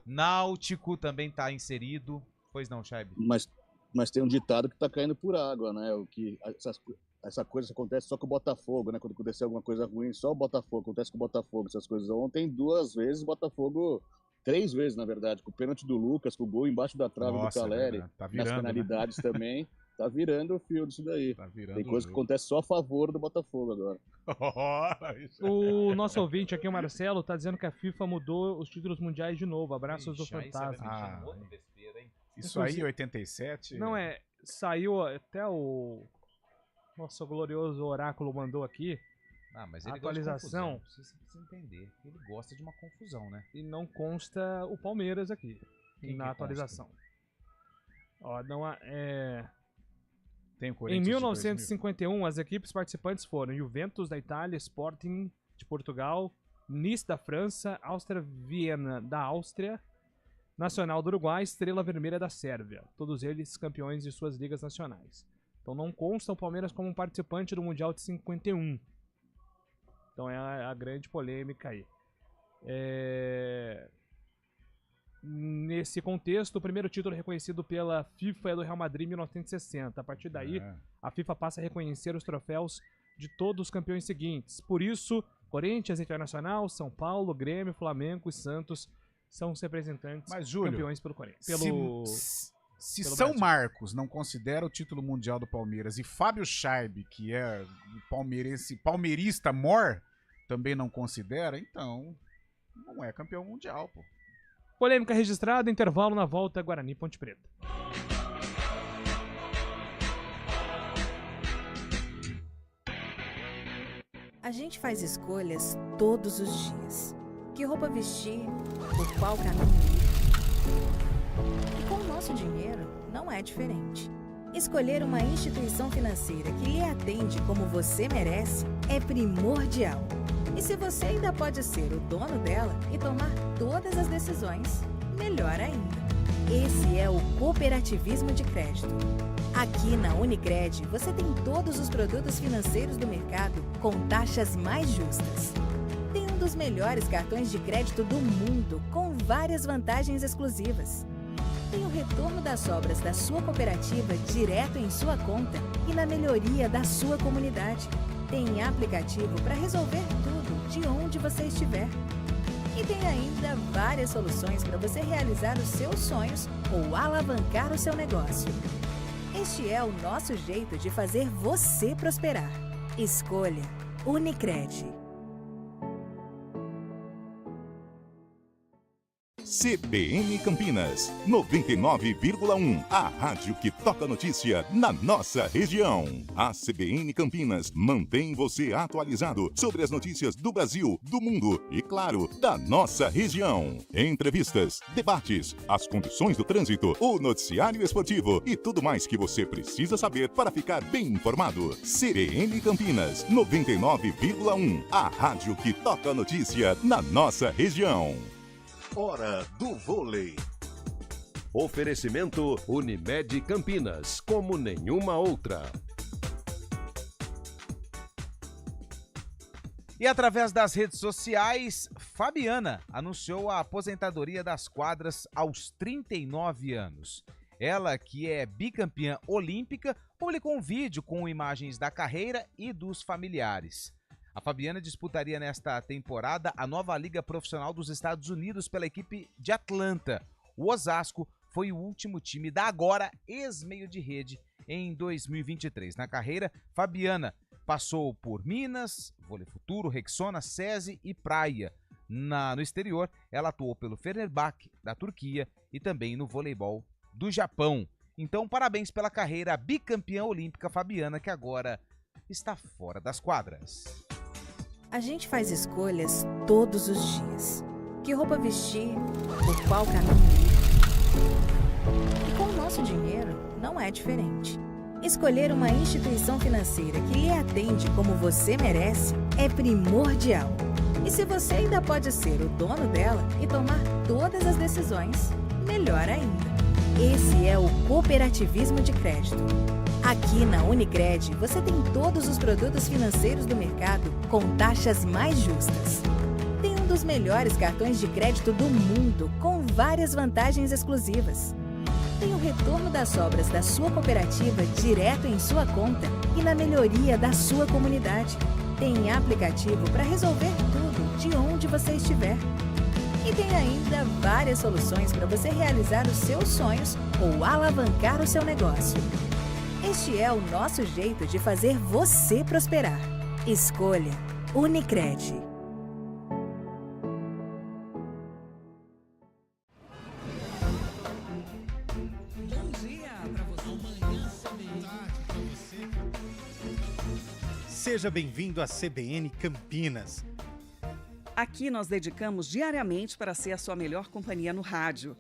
C: Náutico também tá inserido. Pois não, Chaib?
E: Mas tem um ditado que tá caindo por água, né? Essa coisa acontece só com o Botafogo, né? Quando acontecer alguma coisa ruim, só o Botafogo. Acontece com o Botafogo, essas coisas. Ontem, 2 vezes, o Botafogo... 3 vezes, na verdade. Com o pênalti do Lucas, com o gol embaixo da trave do Caleri.
D: Tá virando,
E: nas penalidades também. Tá virando o fio disso daí. Tem coisa que acontece só a favor do Botafogo agora.
B: O nosso ouvinte aqui, o Marcelo, tá dizendo que a FIFA mudou os títulos mundiais de novo. Abraços do Fantasma.
D: Isso aí, 87?
B: Não, saiu até o nosso glorioso oráculo mandou aqui.
C: Mas ele
B: atualização.
C: Gosta de confusão. Você precisa entender. Ele gosta de uma confusão, né?
B: E não consta o Palmeiras aqui na atualização. Ó, não há, Em 1951, as equipes participantes foram Juventus da Itália, Sporting de Portugal, Nice da França, Áustria Viena da Áustria, Nacional do Uruguai, Estrela Vermelha da Sérvia. Todos eles campeões de suas ligas nacionais. Então não consta o Palmeiras como participante do Mundial de 51. Então é a grande polêmica aí. Nesse contexto, o primeiro título reconhecido pela FIFA é do Real Madrid em 1960. A partir daí, a FIFA passa a reconhecer os troféus de todos os campeões seguintes. Por isso, Corinthians, Internacional, São Paulo, Grêmio, Flamengo e Santos são os representantes campeões pelo Corinthians.
D: Se São Marcos não considera o título mundial do Palmeiras e Fábio Chaib, que é palmeirista mor, também não considera, então não é campeão mundial, pô.
B: Polêmica registrada, intervalo na volta, Guarani Ponte Preta.
L: A gente faz escolhas todos os dias. Que roupa vestir, por qual caminho ir. E com o nosso dinheiro, não é diferente. Escolher uma instituição financeira que lhe atende como você merece é primordial. E se você ainda pode ser o dono dela e tomar todas as decisões, melhor ainda. Esse é o cooperativismo de crédito. Aqui na Unicred, você tem todos os produtos financeiros do mercado com taxas mais justas. Tem um dos melhores cartões de crédito do mundo, com várias vantagens exclusivas. Tem o retorno das sobras da sua cooperativa direto em sua conta e na melhoria da sua comunidade. Tem aplicativo para resolver tudo de onde você estiver. E tem ainda várias soluções para você realizar os seus sonhos ou alavancar o seu negócio. Este é o nosso jeito de fazer você prosperar. Escolha Unicred.
A: CBN Campinas, 99,1. A rádio que toca notícia na nossa região. A CBN Campinas mantém você atualizado sobre as notícias do Brasil, do mundo e, claro, da nossa região. Entrevistas, debates, as condições do trânsito, o noticiário esportivo e tudo mais que você precisa saber para ficar bem informado. CBN Campinas, 99,1. A rádio que toca notícia na nossa região.
G: Hora do vôlei. Oferecimento Unimed Campinas, como nenhuma outra.
C: E através das redes sociais, Fabiana anunciou a aposentadoria das quadras aos 39 anos. Ela, que é bicampeã olímpica, publicou um vídeo com imagens da carreira e dos familiares. A Fabiana disputaria nesta temporada a nova Liga Profissional dos Estados Unidos pela equipe de Atlanta. O Osasco foi o último time da agora ex-meio de rede em 2023. Na carreira, Fabiana passou por Minas, Vôlei Futuro, Rexona, SESI e Praia. No exterior, ela atuou pelo Fenerbahçe da Turquia e também no voleibol do Japão. Então, parabéns pela carreira bicampeã olímpica Fabiana, que agora está fora das quadras.
L: A gente faz escolhas todos os dias. Que roupa vestir, por qual caminho ir. E com o nosso dinheiro, não é diferente. Escolher uma instituição financeira que lhe atende como você merece é primordial. E se você ainda pode ser o dono dela e tomar todas as decisões, melhor ainda. Esse é o cooperativismo de crédito. Aqui na Unicred, você tem todos os produtos financeiros do mercado com taxas mais justas. Tem um dos melhores cartões de crédito do mundo, com várias vantagens exclusivas. Tem o retorno das obras da sua cooperativa direto em sua conta e na melhoria da sua comunidade. Tem aplicativo para resolver tudo de onde você estiver. E tem ainda várias soluções para você realizar os seus sonhos ou alavancar o seu negócio. Este é o nosso jeito de fazer você prosperar. Escolha Unicred.
N: Bom dia pra você. Amanhã CBN.
I: Seja bem-vindo à CBN Campinas.
H: Aqui nós dedicamos diariamente para ser a sua melhor companhia no rádio.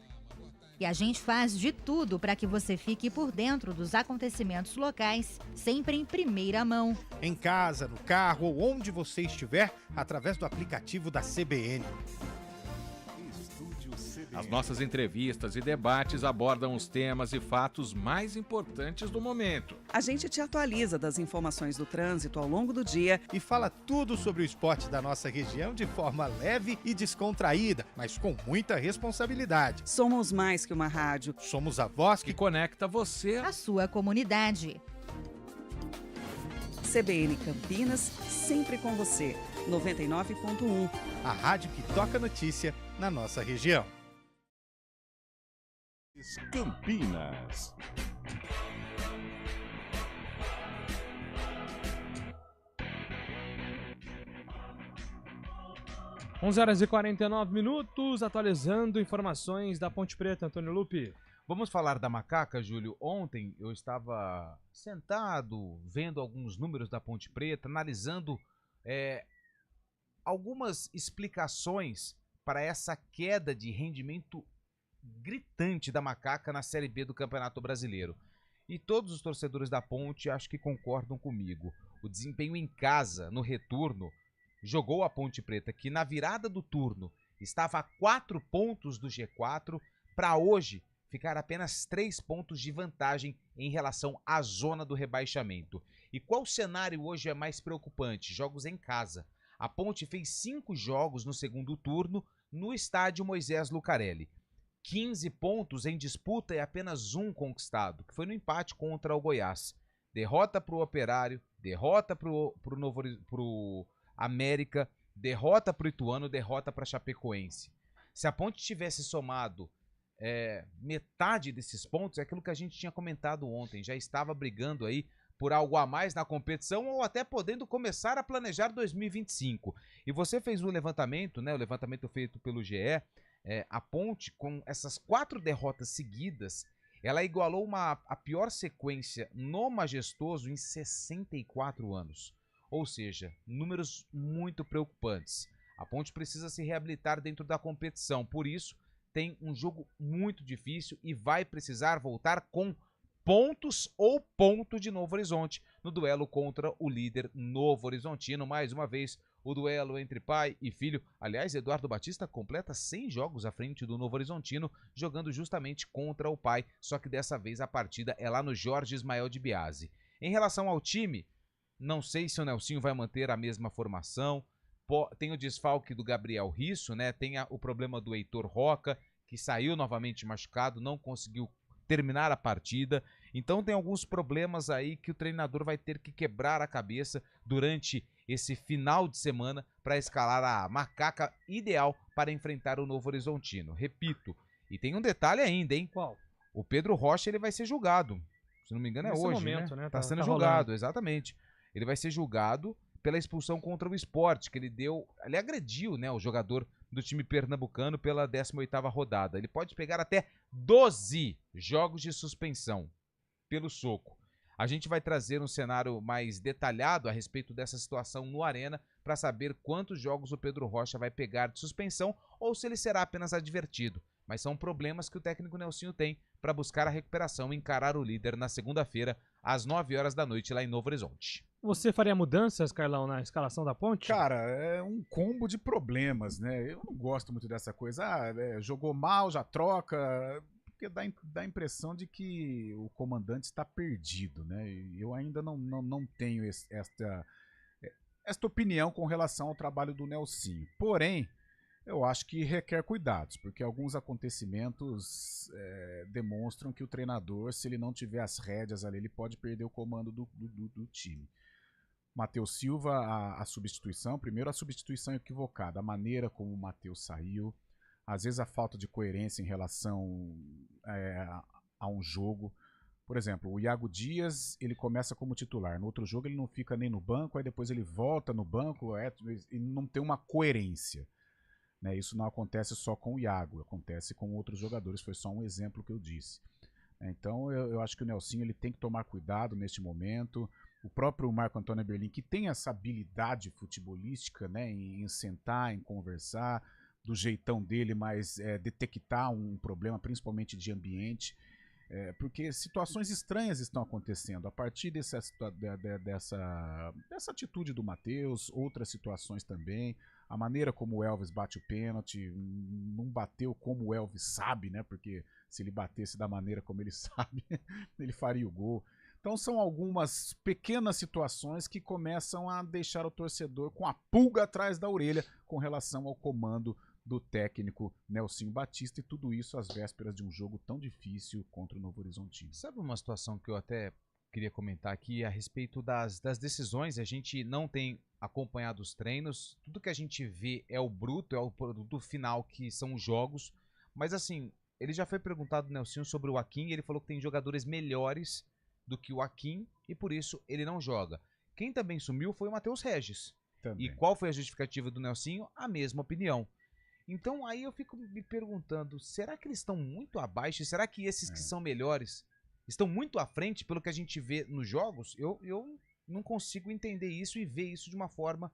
J: E a gente faz de tudo para que você fique por dentro dos acontecimentos locais, sempre em primeira mão.
I: Em casa, no carro ou onde você estiver, através do aplicativo da CBN.
K: As nossas entrevistas e debates abordam os temas e fatos mais importantes do momento.
H: A gente te atualiza das informações do trânsito ao longo do dia
I: e fala tudo sobre o esporte da nossa região de forma leve e descontraída, mas com muita responsabilidade.
H: Somos mais que uma rádio.
I: Somos a voz
K: que conecta você
J: à sua comunidade.
H: CBN Campinas, sempre com você. 99.1.
I: A rádio que toca notícia na nossa região.
A: Campinas.
B: Horas e 49 minutos, atualizando informações da Ponte Preta, Antônio Lupi.
C: Vamos falar da Macaca, Júlio. Ontem eu estava sentado, vendo alguns números da Ponte Preta, analisando algumas explicações para essa queda de rendimento gritante da Macaca na Série B do Campeonato Brasileiro. E todos os torcedores da Ponte acho que concordam comigo. O desempenho em casa, no retorno, jogou a Ponte Preta, que na virada do turno estava a 4 pontos do G4, para hoje ficar apenas 3 pontos de vantagem em relação à zona do rebaixamento. E qual cenário hoje é mais preocupante? Jogos em casa. A Ponte fez 5 jogos no segundo turno no estádio Moisés Lucarelli. 15 pontos em disputa e apenas 1 conquistado, que foi no empate contra o Goiás. Derrota para o Operário, derrota para o América, derrota para o Ituano, derrota para a Chapecoense. Se a Ponte tivesse somado metade desses pontos, é aquilo que a gente tinha comentado ontem, já estava brigando aí por algo a mais na competição ou até podendo começar a planejar 2025. E você fez um levantamento, né? O levantamento feito pelo GE, a Ponte, com essas 4 derrotas seguidas, ela igualou a pior sequência no Majestoso em 64 anos. Ou seja, números muito preocupantes. A Ponte precisa se reabilitar dentro da competição, por isso tem um jogo muito difícil e vai precisar voltar com pontos ou ponto de Novo Horizonte no duelo contra o líder Novo Horizontino. Mais uma vez, o duelo entre pai e filho. Aliás, Eduardo Batista completa 100 jogos à frente do Novo Horizontino, jogando justamente contra o pai, só que dessa vez a partida é lá no Jorge Ismael de Biasi. Em relação ao time, não sei se o Nelsinho vai manter a mesma formação, tem o desfalque do Gabriel Risso, né? Tem o problema do Heitor Roca, que saiu novamente machucado, não conseguiu terminar a partida. Então tem alguns problemas aí que o treinador vai ter que quebrar a cabeça durante esse final de semana para escalar a macaca ideal para enfrentar o Novo Horizontino. Repito, e tem um detalhe ainda, hein?
B: Qual?
C: O Pedro Rocha, ele vai ser julgado. Se não me engano,
B: Nesse
C: é hoje,
B: momento,
C: né?
B: né?
C: Tá sendo
B: Tá
C: julgado,
B: rolando.
C: exatamente. Ele vai ser julgado pela expulsão contra o Sport, que ele agrediu, né, o jogador do time pernambucano pela 18ª rodada. Ele pode pegar até 12 jogos de suspensão pelo soco. A gente vai trazer um cenário mais detalhado a respeito dessa situação no Arena para saber quantos jogos o Pedro Rocha vai pegar de suspensão ou se ele será apenas advertido. Mas são problemas que o técnico Nelsinho tem para buscar a recuperação e encarar o líder na segunda-feira, às 9 horas da noite, lá em Novo Horizonte.
B: Você faria mudanças, Carlão, na escalação da Ponte?
D: Cara, é um combo de problemas, né? Eu não gosto muito dessa coisa. Jogou mal, já troca. Porque dá a impressão de que o comandante está perdido, né? E eu ainda não tenho esta opinião com relação ao trabalho do Nelsinho. Porém, eu acho que requer cuidados, porque alguns acontecimentos demonstram que o treinador, se ele não tiver as rédeas ali, ele pode perder o comando do time. Matheus Silva, a substituição, primeiro a substituição equivocada, a maneira como o Matheus saiu, às vezes a falta de coerência em relação a um jogo. Por exemplo, o Iago Dias, ele começa como titular, no outro jogo ele não fica nem no banco, aí depois ele volta no banco e não tem uma coerência. Né? Isso não acontece só com o Iago, acontece com outros jogadores, foi só um exemplo que eu disse. Então eu acho que o Nelsinho ele tem que tomar cuidado neste momento. O próprio Marco Antônio Berlim, que tem essa habilidade futebolística, né, em sentar, em conversar, do jeitão dele, mas detectar um problema, principalmente de ambiente, porque situações estranhas estão acontecendo. A partir dessa atitude do Matheus, outras situações também, a maneira como o Elvis bate o pênalti, não bateu como o Elvis sabe, né, porque se ele batesse da maneira como ele sabe, ele faria o gol. Então são algumas pequenas situações que começam a deixar o torcedor com a pulga atrás da orelha com relação ao comando do técnico Nelsinho Batista, e tudo isso às vésperas de um jogo tão difícil contra o Novo Horizontino.
C: Sabe uma situação que eu até queria comentar aqui a respeito das decisões? A gente não tem acompanhado os treinos, tudo que a gente vê é o bruto, é o produto final, que são os jogos, mas assim, ele já foi perguntado, Nelsinho, sobre o Akin, e ele falou que tem jogadores melhores do que o Akin e por isso ele não joga. Quem também sumiu foi o Matheus Regis.
D: Também.
C: E qual foi a justificativa do Nelsinho? A mesma opinião. Então aí eu fico me perguntando, será que eles estão muito abaixo? Será que esses que são melhores estão muito à frente pelo que a gente vê nos jogos? Eu não consigo entender isso e ver isso de uma forma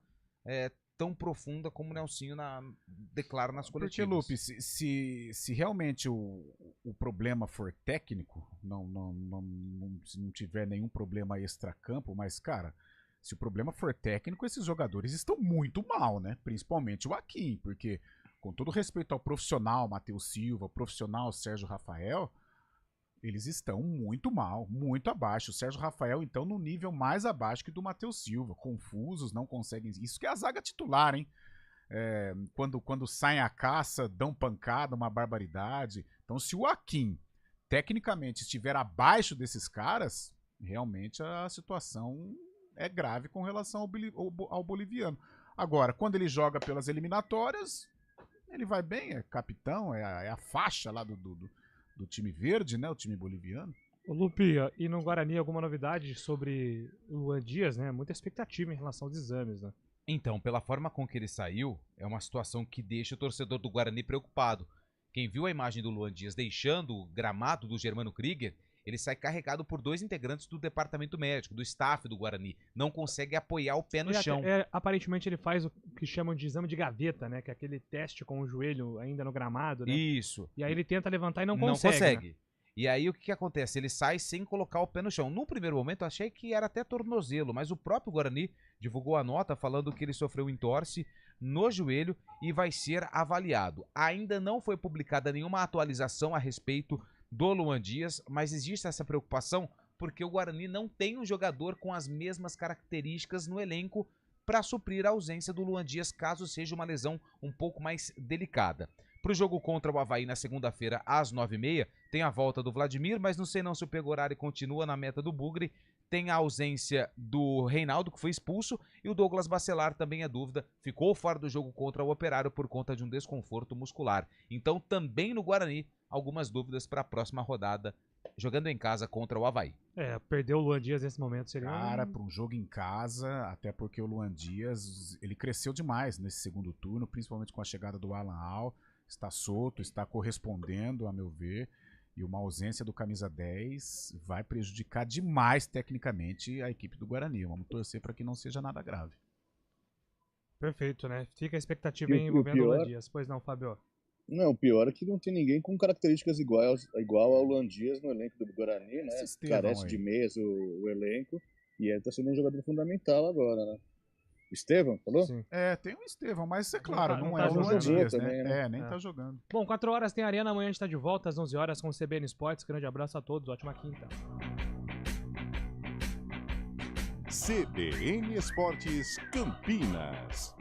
C: tão profunda como o Nelsinho declara nas coletivas.
D: Porque, Lupe, se realmente o problema for técnico, se não tiver nenhum problema extracampo, mas, cara, se o problema for técnico, esses jogadores estão muito mal, né? Principalmente o Akin, porque, com todo respeito ao profissional Matheus Silva, profissional Sérgio Rafael, eles estão muito mal, muito abaixo. O Sérgio Rafael, então, no nível mais abaixo que do Matheus Silva. Confusos, não conseguem... Isso que é a zaga titular, hein? Quando saem à caça, dão pancada, uma barbaridade. Então, se o Akin, tecnicamente, estiver abaixo desses caras, realmente a situação é grave com relação ao boliviano. Agora, quando ele joga pelas eliminatórias, ele vai bem, é capitão, é a faixa lá do time verde, né? O time boliviano.
B: Ô Lupia, e no Guarani alguma novidade sobre o Luan Dias, né? Muita expectativa em relação aos exames, né?
C: Então, pela forma com que ele saiu, é uma situação que deixa o torcedor do Guarani preocupado. Quem viu a imagem do Luan Dias deixando o gramado do Germano Krieger, ele sai carregado por 2 integrantes do departamento médico, do staff do Guarani. Não consegue apoiar o pé no chão.
B: Aparentemente ele faz o que chamam de exame de gaveta, né? Que é aquele teste com o joelho ainda no gramado, né?
C: Isso.
B: E aí ele tenta levantar e não
C: consegue. Não consegue.
B: Né?
C: E aí o que acontece? Ele sai sem colocar o pé no chão. No primeiro momento eu achei que era até tornozelo, mas o próprio Guarani divulgou a nota falando que ele sofreu um entorse no joelho e vai ser avaliado. Ainda não foi publicada nenhuma atualização a respeito do Luan Dias, mas existe essa preocupação porque o Guarani não tem um jogador com as mesmas características no elenco para suprir a ausência do Luan Dias, caso seja uma lesão um pouco mais delicada. Para o jogo contra o Avaí na segunda-feira, às 9h30, tem a volta do Vladimir, mas não sei não se o Pegorari continua na meta do Bugre. Tem a ausência do Reinaldo, que foi expulso, e o Douglas Bacelar também é dúvida, ficou fora do jogo contra o Operário por conta de um desconforto muscular. Então, também no Guarani, algumas dúvidas para a próxima rodada, jogando em casa contra o Avaí.
B: Perdeu o Luan Dias nesse momento seria...
D: Cara, para um jogo em casa, até porque o Luan Dias, ele cresceu demais nesse segundo turno, principalmente com a chegada do Alan Al, está solto, está correspondendo, a meu ver, e uma ausência do camisa 10 vai prejudicar demais tecnicamente a equipe do Guarani. Vamos torcer para que não seja nada grave.
B: Perfeito, né? Fica a expectativa envolvendo o Luan Dias. Pois não, Fábio?
E: Não, o pior é que não tem ninguém com características igual ao Luan Dias no elenco do Guarani, né? Carece de meias o elenco, e ele tá sendo um jogador fundamental agora, né? Estevão, falou?
B: Sim.
D: Tem o Estevão, mas é claro, não
B: tá
D: é o Luan Dias,
E: também,
D: né? Nem tá jogando.
B: Bom, 4 horas tem Arena, amanhã a gente tá de volta às 11 horas com o CBN Esportes. Grande abraço a todos, ótima quinta.
A: CBN Esportes Campinas.